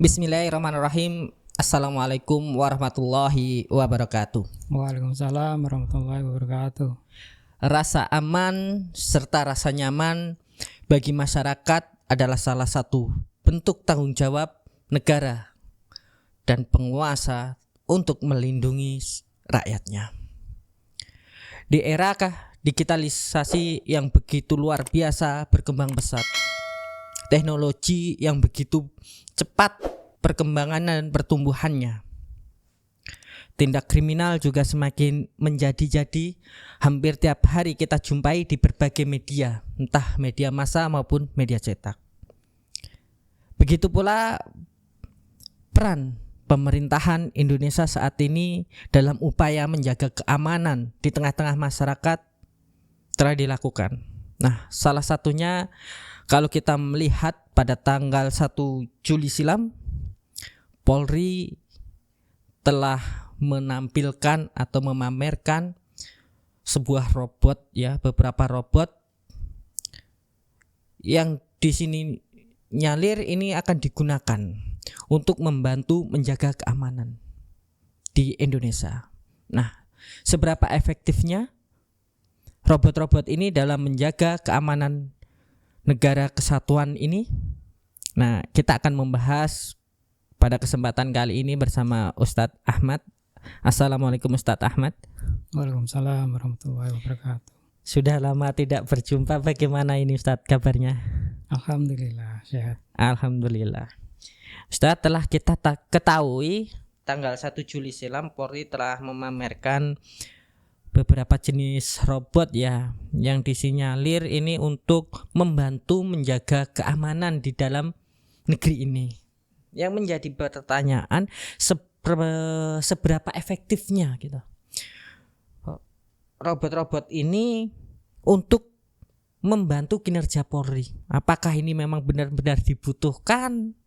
Bismillahirrahmanirrahim. Assalamualaikum warahmatullahi wabarakatuh. Waalaikumsalam warahmatullahi wabarakatuh. Rasa aman serta rasa nyaman bagi masyarakat adalah salah satu bentuk tanggung jawab negara dan penguasa untuk melindungi rakyatnya. Di era digitalisasi yang begitu luar biasa berkembang pesat, teknologi yang begitu cepat perkembangan dan pertumbuhannya, tindak kriminal juga semakin menjadi-jadi. Hampir tiap hari kita jumpai di berbagai media, entah media massa maupun media cetak. Begitu pula peran pemerintahan Indonesia saat ini dalam upaya menjaga keamanan di tengah-tengah masyarakat telah dilakukan. Nah, salah satunya kalau kita melihat pada tanggal 1 Juli silam, Polri telah menampilkan atau memamerkan sebuah robot, beberapa robot yang di sini nyalir ini akan digunakan untuk membantu menjaga keamanan di Indonesia. Nah, seberapa efektifnya robot-robot ini dalam menjaga keamanan negara kesatuan ini? Nah, kita akan membahas pada kesempatan kali ini bersama Ustadz Ahmad. Assalamualaikum Ustadz Ahmad. Waalaikumsalam warahmatullahi wabarakatuh. Sudah lama tidak berjumpa. Bagaimana ini Ustadz kabarnya? Alhamdulillah sehat. Alhamdulillah. Ustadz, telah kita ketahui tanggal 1 Juli silam Polri telah memamerkan beberapa jenis robot yang disinyalir ini untuk membantu menjaga keamanan di dalam negeri ini. Yang menjadi pertanyaan seberapa efektifnya gitu robot-robot ini untuk membantu kinerja Polri. Apakah ini memang benar-benar dibutuhkan?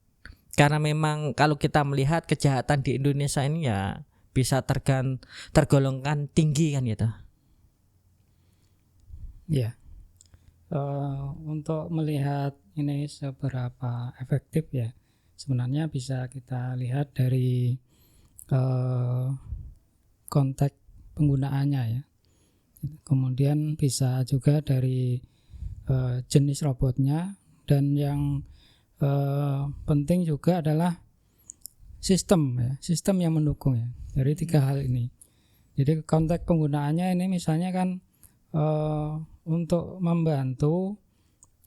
Karena memang kalau kita melihat kejahatan di Indonesia ini bisa tergolongkan tinggi kan gitu. Ya. Untuk melihat ini seberapa efektif sebenarnya bisa kita lihat dari konteks penggunaannya Kemudian bisa juga dari jenis robotnya, dan yang penting juga adalah sistem yang mendukung dari tiga hal ini. Jadi konteks penggunaannya ini misalnya kan untuk membantu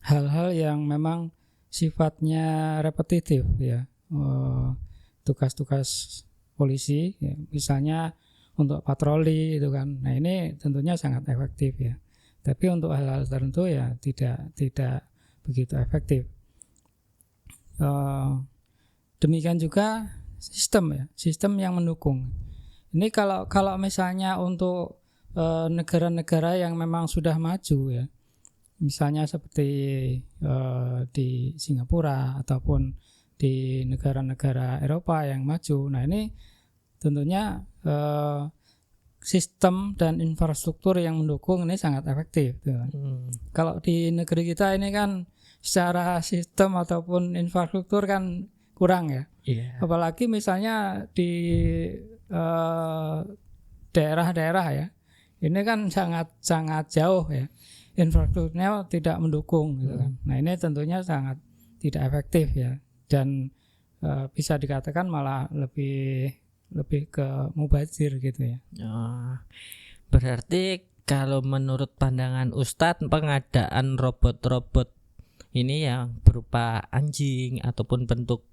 hal-hal yang memang sifatnya repetitif tugas-tugas polisi misalnya untuk patroli itu kan. Nah, ini tentunya sangat efektif tapi untuk hal-hal tertentu tidak begitu efektif. Demikian juga sistem yang mendukung. Ini kalau misalnya untuk negara-negara yang memang sudah maju misalnya seperti di Singapura ataupun di negara-negara Eropa yang maju. Nah, ini tentunya sistem dan infrastruktur yang mendukung ini sangat efektif Kalau di negeri kita ini kan secara sistem ataupun infrastruktur kan kurang Apalagi misalnya di daerah-daerah ini kan sangat jauh infrastrukturnya tidak mendukung gitu kan. Nah, ini tentunya sangat tidak efektif dan bisa dikatakan malah lebih ke mubazir gitu Berarti kalau menurut pandangan Ustadz, pengadaan robot-robot ini yang berupa anjing ataupun bentuk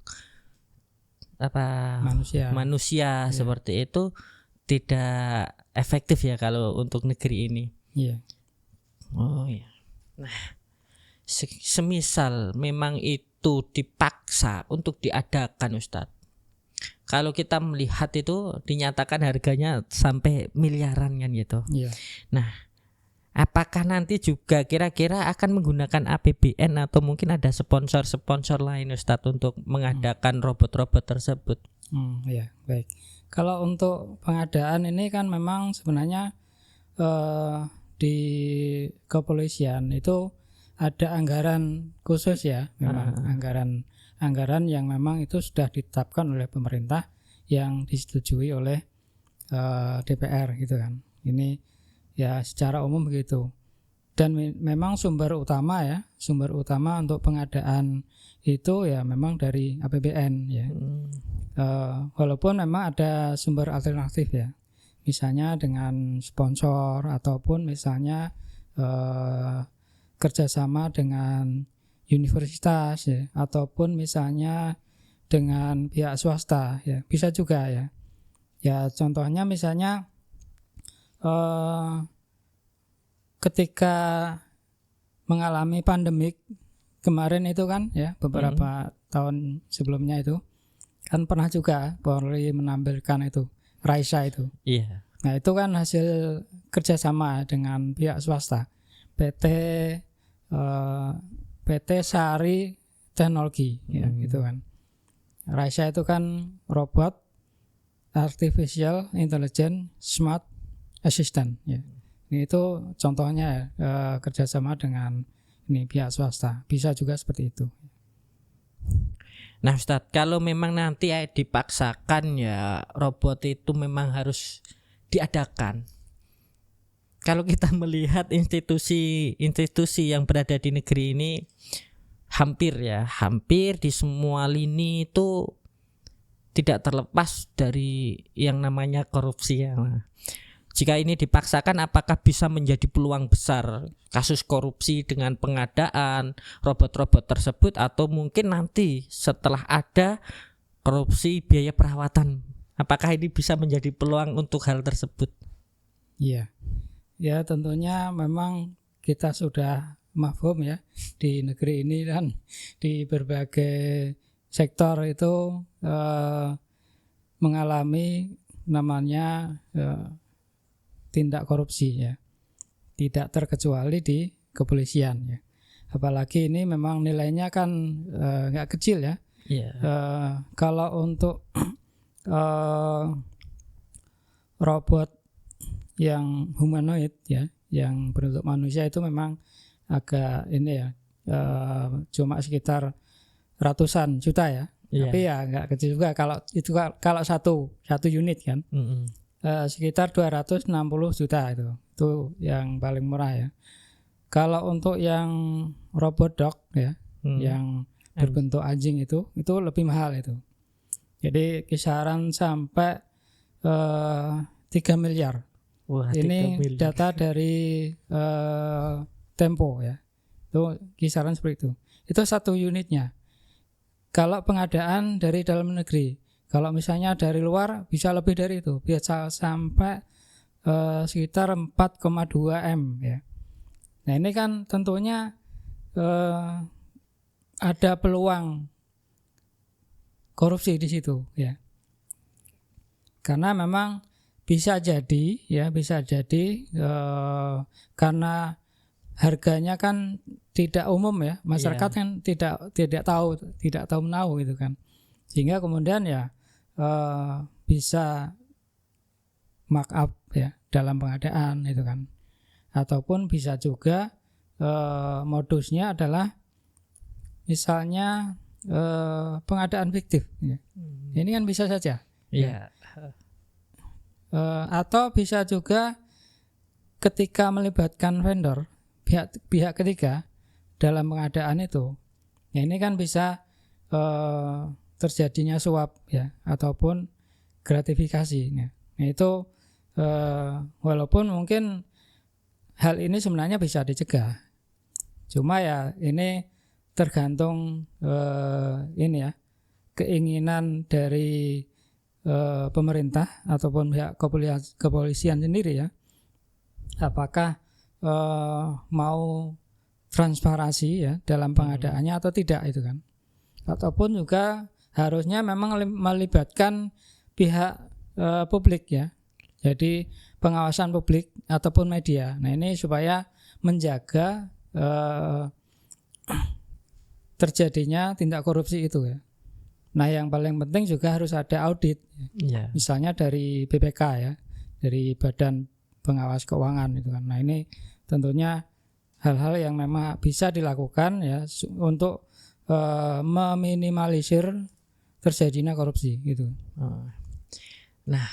manusia seperti itu tidak efektif kalau untuk negeri ini. Nah, semisal memang itu dipaksa untuk diadakan Ustadz, kalau kita melihat itu dinyatakan harganya sampai miliaran kan gitu. Nah, apakah nanti juga kira-kira akan menggunakan APBN atau mungkin ada sponsor-sponsor lain Ustadz untuk mengadakan robot-robot tersebut? Baik. Kalau untuk pengadaan ini kan memang sebenarnya di kepolisian itu ada anggaran khusus ya, memang anggaran yang memang itu sudah ditetapkan oleh pemerintah yang disetujui oleh DPR gitu kan. Ini ya secara umum begitu. Dan memang sumber utama untuk pengadaan itu ya memang dari APBN ya. Walaupun memang ada sumber alternatif ya, misalnya dengan sponsor ataupun misalnya kerjasama dengan universitas ya, ataupun misalnya dengan pihak swasta ya, bisa juga ya. Ya contohnya misalnya ketika mengalami pandemik kemarin itu kan ya, beberapa tahun sebelumnya itu kan pernah juga Polri menampilkan itu Raisa itu. Iya. Nah itu kan hasil kerjasama dengan pihak swasta, PT Sari Teknologi ya gitu kan. Raisa itu kan robot artificial intelligence smart assistant ya. Itu contohnya kerjasama dengan ini pihak swasta, bisa juga seperti itu. Nah Ustadz, kalau memang nanti dipaksakan ya robot itu memang harus diadakan. Kalau kita melihat institusi yang berada di negeri ini hampir di semua lini itu tidak terlepas dari yang namanya korupsi ya. Jika ini dipaksakan, apakah bisa menjadi peluang besar kasus korupsi dengan pengadaan robot-robot tersebut, atau mungkin nanti setelah ada korupsi biaya perawatan, apakah ini bisa menjadi peluang untuk hal tersebut? Iya, ya tentunya memang kita sudah mafhum ya di negeri ini kan di berbagai sektor itu mengalami namanya tindak korupsi ya, tidak terkecuali di kepolisian ya. Apalagi ini memang nilainya kan nggak kecil ya. Kalau untuk robot yang humanoid ya, yang berbentuk manusia itu memang agak ini ya, cuma sekitar ratusan juta ya. Tapi ya nggak kecil juga kalau itu, kalau satu unit kan. Sekitar 260 juta itu yang paling murah ya. Kalau untuk yang robot dog ya, yang berbentuk anjing itu lebih mahal itu. Jadi kisaran sampai 3 miliar. Wah, ini 3 miliar. Data dari Tempo ya. Itu kisaran seperti itu. Itu satu unitnya. Kalau pengadaan dari dalam negeri, kalau misalnya dari luar bisa lebih dari itu, bisa sampai sekitar 4,2 M ya. Nah ini kan tentunya ada peluang korupsi di situ ya. Karena memang bisa jadi karena harganya kan tidak umum ya, masyarakat kan tidak tahu menahu gitu kan, sehingga kemudian ya bisa markup ya dalam pengadaan itu kan, ataupun bisa juga modusnya adalah misalnya pengadaan fiktif ya. Ini kan bisa saja ya. Atau bisa juga ketika melibatkan vendor, pihak ketiga dalam pengadaan itu ya, ini kan bisa terjadinya suap ya, ataupun gratifikasi ya. Nah itu walaupun mungkin hal ini sebenarnya bisa dicegah, cuma ya ini tergantung ini ya, keinginan dari pemerintah ataupun pihak kepolisian sendiri ya, apakah mau transparansi ya dalam pengadaannya atau tidak itu kan, ataupun juga harusnya memang melibatkan pihak publik ya, jadi pengawasan publik ataupun media. Nah ini supaya menjaga terjadinya tindak korupsi itu ya. Nah yang paling penting juga harus ada audit ya. Misalnya dari BPK ya, dari Badan Pengawas Keuangan itu kan. Nah ini tentunya hal-hal yang memang bisa dilakukan ya untuk meminimalisir terjadinya korupsi gitu. Nah,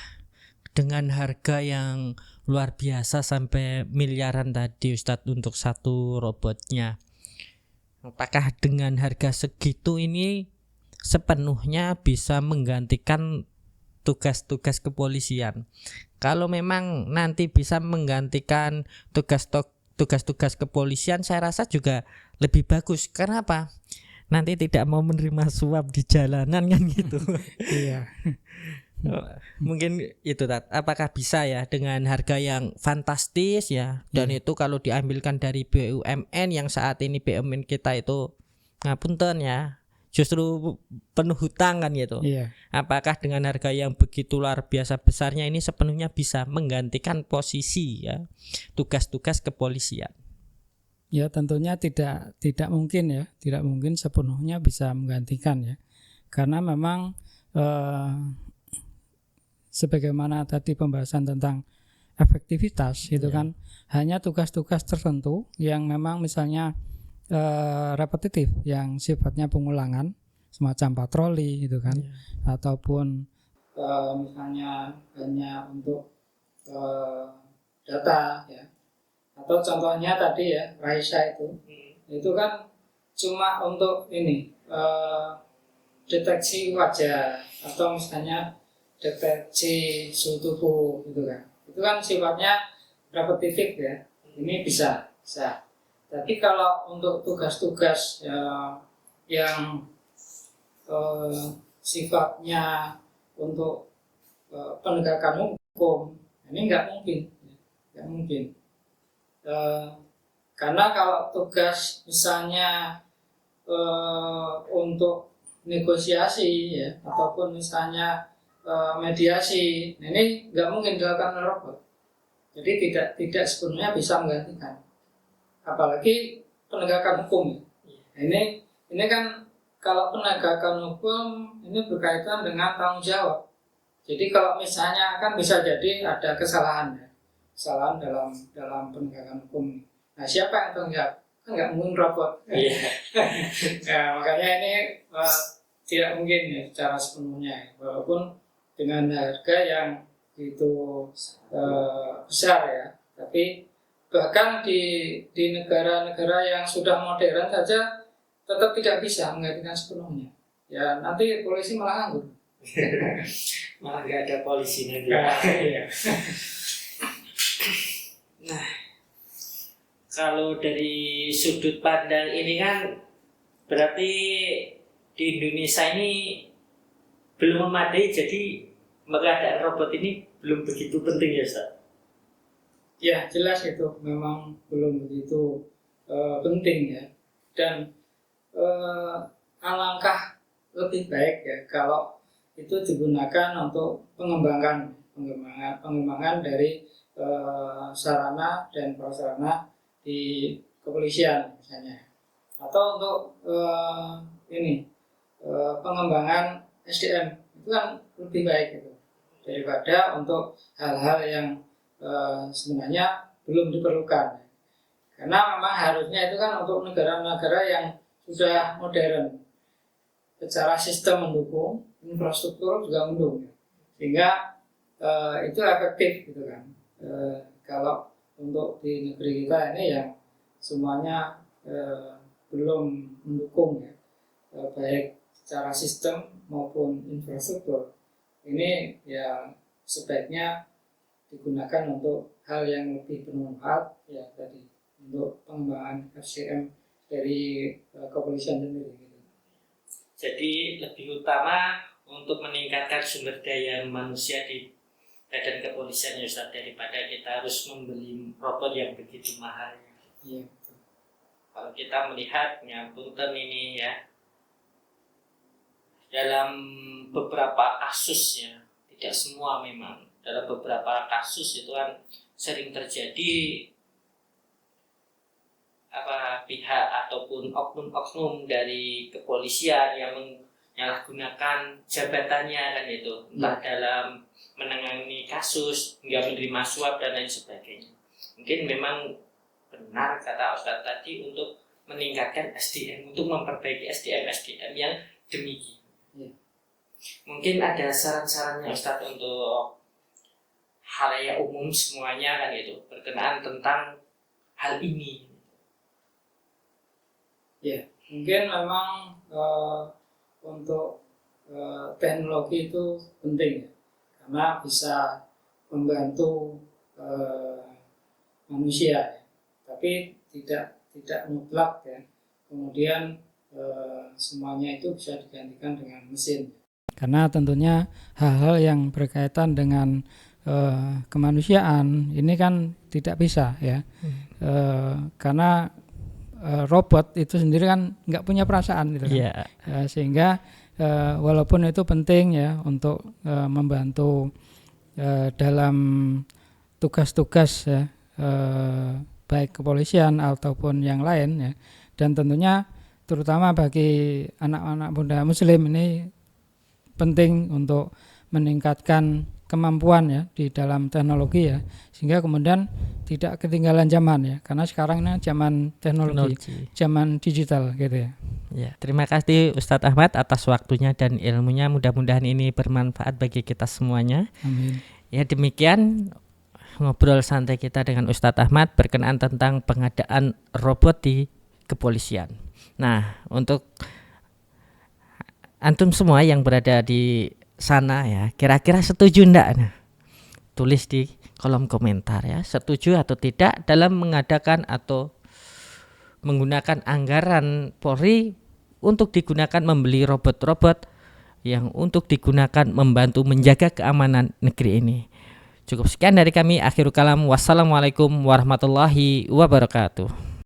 dengan harga yang luar biasa sampai miliaran tadi Ustadz untuk satu robotnya, apakah dengan harga segitu ini sepenuhnya bisa menggantikan tugas-tugas kepolisian? Kalau memang nanti bisa menggantikan tugas-tugas kepolisian, saya rasa juga lebih bagus. Kenapa? Nanti tidak mau menerima suap di jalanan kan gitu. Iya. Mungkin itu apakah bisa ya dengan harga yang fantastis ya, dan itu kalau diambilkan dari BUMN yang saat ini BUMN kita itu ngapunten ya justru penuh hutang kan gitu. Iya. Apakah dengan harga yang begitu luar biasa besarnya ini sepenuhnya bisa menggantikan posisi ya tugas-tugas kepolisian? Ya tentunya tidak mungkin ya, tidak mungkin sepenuhnya bisa menggantikan ya, karena memang sebagaimana tadi pembahasan tentang efektivitas itu kan hanya tugas-tugas tertentu yang memang misalnya repetitif yang sifatnya pengulangan semacam patroli gitu kan, ataupun misalnya hanya untuk data ya, atau contohnya tadi ya Raisa itu kan cuma untuk ini deteksi wajah atau misalnya deteksi suhu tubuh gitu kan, itu kan sifatnya repetitif ya, ini bisa. Tapi kalau untuk tugas-tugas yang sifatnya untuk penegakan hukum, ini nggak mungkin. Karena kalau tugas misalnya untuk negosiasi ya, ataupun misalnya mediasi, ini nggak mungkin dilakukan oleh robot. Jadi tidak sepenuhnya bisa menggantikan. Apalagi penegakan hukum. Ini kan kalau penegakan hukum ini berkaitan dengan tanggung jawab. Jadi kalau misalnya kan bisa jadi ada kesalahan dalam penegakan hukum. Nah, siapa yang tanggung jawab? Kan nggak mungkin robot. Ya, makanya ini tidak mungkin ya secara sepenuhnya, walaupun dengan harga yang itu besar ya. Tapi bahkan di negara-negara yang sudah modern saja tetap tidak bisa menggantikan sepenuhnya. Ya nanti polisi malah nganggur. Malah nggak ada polisinya dia. Iya. Nah, kalau dari sudut pandang ini kan berarti di Indonesia ini belum memadai, jadi keadaan robot ini belum begitu penting ya Ustaz? Ya jelas itu memang belum begitu penting ya, dan alangkah lebih baik ya kalau itu digunakan untuk pengembangan dari sarana dan prasarana di kepolisian misalnya, atau untuk pengembangan SDM, itu kan lebih baik itu daripada untuk hal-hal yang sebenarnya belum diperlukan. Karena memang harusnya itu kan untuk negara-negara yang sudah modern, secara sistem mendukung, infrastruktur juga mendukung, sehingga itu efektif gitu kan. Kalau untuk di negeri kita ini yang semuanya belum mendukung ya, baik secara sistem maupun infrastruktur, ini ya sebaiknya digunakan untuk hal yang lebih bermanfaat ya tadi, untuk pengembangan FCM dari kepolisian sendiri gitu. Jadi lebih utama untuk meningkatkan sumber daya manusia di badan kepolisian ya Ustaz, daripada kita harus membeli robot yang begitu mahal. Iya. Kalau kita melihat punten ini ya, dalam beberapa kasus ya, tidak semua memang, dalam beberapa kasus itu kan sering terjadi pihak ataupun oknum-oknum dari kepolisian yang menyalahgunakan jabatannya kan itu, entah dalam menangani kasus hingga menerima suap dan lain sebagainya. Mungkin memang benar kata Ustadz tadi untuk meningkatkan SDM, untuk memperbaiki SDM yang demikian. Mungkin ada saran-sarannya Ustadz untuk halayak umum semuanya kan itu berkenaan tentang hal ini. Ya, mungkin memang untuk teknologi itu penting ya, karena bisa membantu manusia ya. Tapi tidak mutlak ya. Kemudian semuanya itu bisa digantikan dengan mesin. Karena tentunya hal-hal yang berkaitan dengan kemanusiaan ini kan tidak bisa ya. Karena robot itu sendiri kan nggak punya perasaan gitu kan. Sehingga walaupun itu penting ya untuk membantu dalam tugas-tugas ya, baik kepolisian ataupun yang lain ya, dan tentunya terutama bagi anak-anak muda muslim ini penting untuk meningkatkan kemampuan ya di dalam teknologi ya, sehingga kemudian tidak ketinggalan zaman ya, karena sekarang ini zaman teknologi. Zaman digital gitu ya. Ya, terima kasih Ustadz Ahmad atas waktunya dan ilmunya, mudah-mudahan ini bermanfaat bagi kita semuanya. Amin. Ya, demikian ngobrol santai kita dengan Ustadz Ahmad berkenaan tentang pengadaan robot di kepolisian. Nah, untuk antum semua yang berada di sana ya, kira-kira setuju enggak? Nah, tulis di kolom komentar ya, setuju atau tidak dalam mengadakan atau menggunakan anggaran Polri untuk digunakan membeli robot-robot yang untuk digunakan membantu menjaga keamanan negeri ini. Cukup sekian dari kami, akhirul kalam, wassalamualaikum warahmatullahi wabarakatuh.